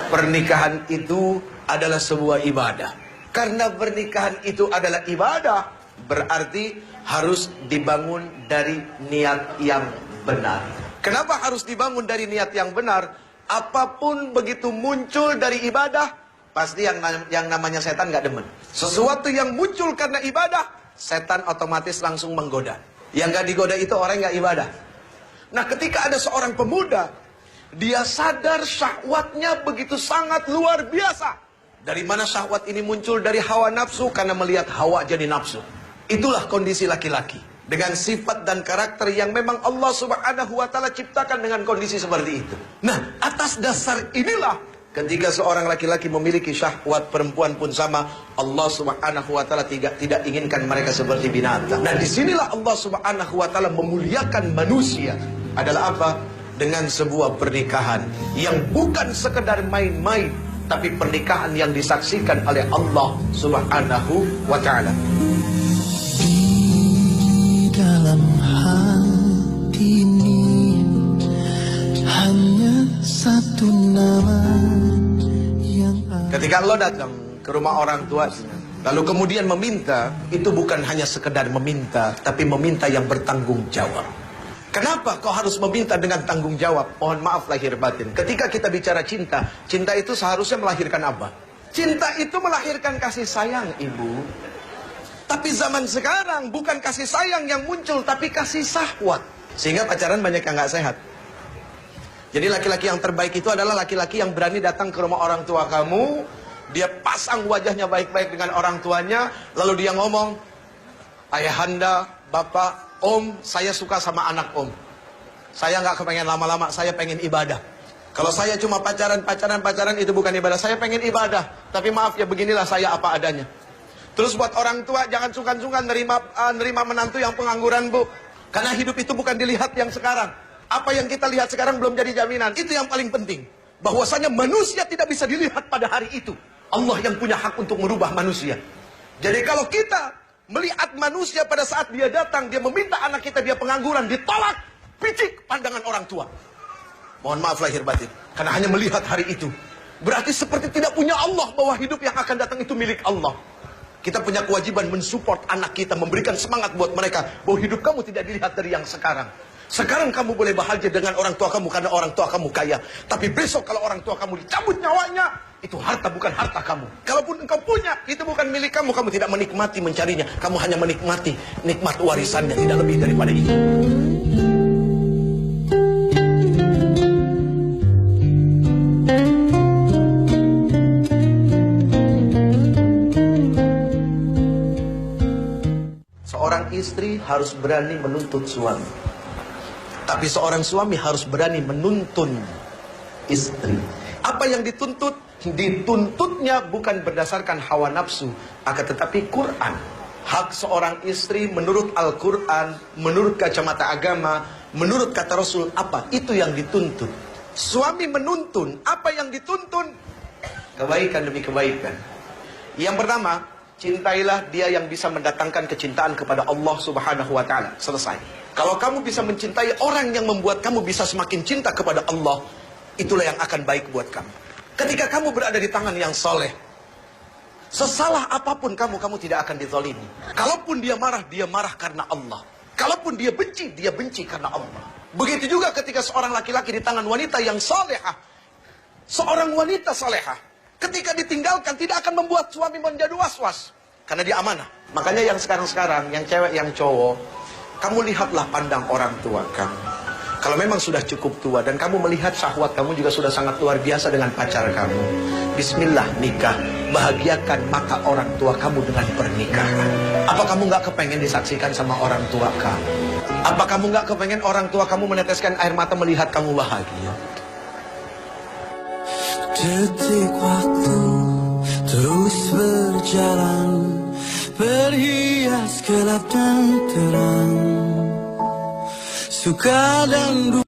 Pernikahan itu adalah sebuah ibadah. Karena pernikahan itu adalah ibadah, berarti harus dibangun dari niat yang benar. Kenapa harus dibangun dari niat yang benar? Apapun begitu muncul dari ibadah, pasti yang namanya setan gak demen. Sesuatu yang muncul karena ibadah, setan otomatis langsung menggoda. Yang gak digoda itu orang yang gak ibadah. Nah, ketika ada seorang pemuda, dia sadar syahwatnya begitu sangat luar biasa. Dari mana syahwat ini muncul? Dari hawa nafsu, karena melihat hawa jadi nafsu. Itulah kondisi laki-laki. Dengan sifat dan karakter yang memang Allah Subhanahu wa ta'ala ciptakan dengan kondisi seperti itu. Nah, atas dasar inilah, ketika seorang laki-laki memiliki syahwat, perempuan pun sama, Allah Subhanahu wa ta'ala tidak inginkan mereka seperti binatang. Nah, disinilah Allah Subhanahu wa ta'ala memuliakan manusia. Adalah apa? Dengan sebuah pernikahan yang bukan sekedar main-main, tapi pernikahan yang disaksikan oleh Allah Subhanahu wa ta'ala. Di dalam hati ini hanya satu nama yang Ketika Allah datang ke rumah orang tuanya, lalu kemudian meminta, itu bukan hanya sekedar meminta, tapi meminta yang bertanggung jawab. Kenapa kau harus meminta dengan tanggung jawab? Mohon maaf lahir batin. Ketika kita bicara cinta, cinta itu seharusnya melahirkan apa? Cinta itu melahirkan kasih sayang, ibu. Tapi zaman sekarang bukan kasih sayang yang muncul, tapi kasih syahwat. Sehingga pacaran banyak yang gak sehat. Jadi laki-laki yang terbaik itu adalah laki-laki yang berani datang ke rumah orang tua kamu. Dia pasang wajahnya baik-baik dengan orang tuanya. Lalu dia ngomong, ayahanda, bapak, om, saya suka sama anak om. Saya nggak kepengen lama-lama, saya pengen ibadah. Kalau saya cuma pacaran itu bukan ibadah. Saya pengen ibadah, tapi maaf ya, beginilah saya apa adanya. Terus buat orang tua, jangan sungkan-sungkan nerima menantu yang pengangguran, bu. Karena hidup itu bukan dilihat yang sekarang. Apa yang kita lihat sekarang belum jadi jaminan. Itu yang paling penting. Bahwasanya manusia tidak bisa dilihat pada hari itu. Allah yang punya hak untuk merubah manusia. Jadi kalau kita melihat manusia pada saat dia datang, dia meminta anak kita, dia pengangguran, ditolak, picik pandangan orang tua. Mohon maaf lahir batin. Karena hanya melihat hari itu. Berarti seperti tidak punya Allah, bahwa hidup yang akan datang itu milik Allah. Kita punya kewajiban mensupport anak kita, memberikan semangat buat mereka, bahwa hidup kamu tidak dilihat dari yang sekarang. Sekarang kamu boleh bahagia dengan orang tua kamu karena orang tua kamu kaya. Tapi besok kalau orang tua kamu dicabut nyawanya, itu harta bukan harta kamu. Kalaupun engkau punya, itu bukan milik kamu. Kamu tidak menikmati mencarinya. Kamu hanya menikmati nikmat warisannya, tidak lebih daripada itu. Seorang istri harus berani menuntut suami. Tapi seorang suami harus berani menuntun istri. Apa yang dituntut? Dituntutnya bukan berdasarkan hawa nafsu, akan tetapi Quran. Hak seorang istri menurut Al-Quran, menurut kacamata agama, menurut kata Rasul, apa? Itu yang dituntut. Suami menuntun, apa yang dituntun? Kebaikan demi kebaikan. Yang pertama, cintailah dia yang bisa mendatangkan kecintaan kepada Allah Subhanahu wa ta'ala. Selesai. Kalau kamu bisa mencintai orang yang membuat kamu bisa semakin cinta kepada Allah, itulah yang akan baik buat kamu. Ketika kamu berada di tangan yang soleh, sesalah apapun kamu tidak akan dizalimi. Kalaupun dia marah karena Allah. Kalaupun dia benci karena Allah. Begitu juga ketika seorang laki-laki di tangan wanita yang solehah. Seorang wanita solehah, ketika ditinggalkan tidak akan membuat suami menjadi was-was. Karena dia amanah. Makanya yang sekarang-sekarang, yang cewek, yang cowok, kamu lihatlah pandang orang tua kamu. Kalau memang sudah cukup tua dan kamu melihat syahwat kamu juga sudah sangat luar biasa dengan pacar kamu, bismillah nikah. Bahagiakan mata orang tua kamu dengan pernikahan. Apa kamu gak kepengen disaksikan sama orang tua kamu? Apa kamu gak kepengen orang tua kamu meneteskan air mata melihat kamu bahagia? detik waktu terus berjalan, berhias gelap dan terang, suka dan duka.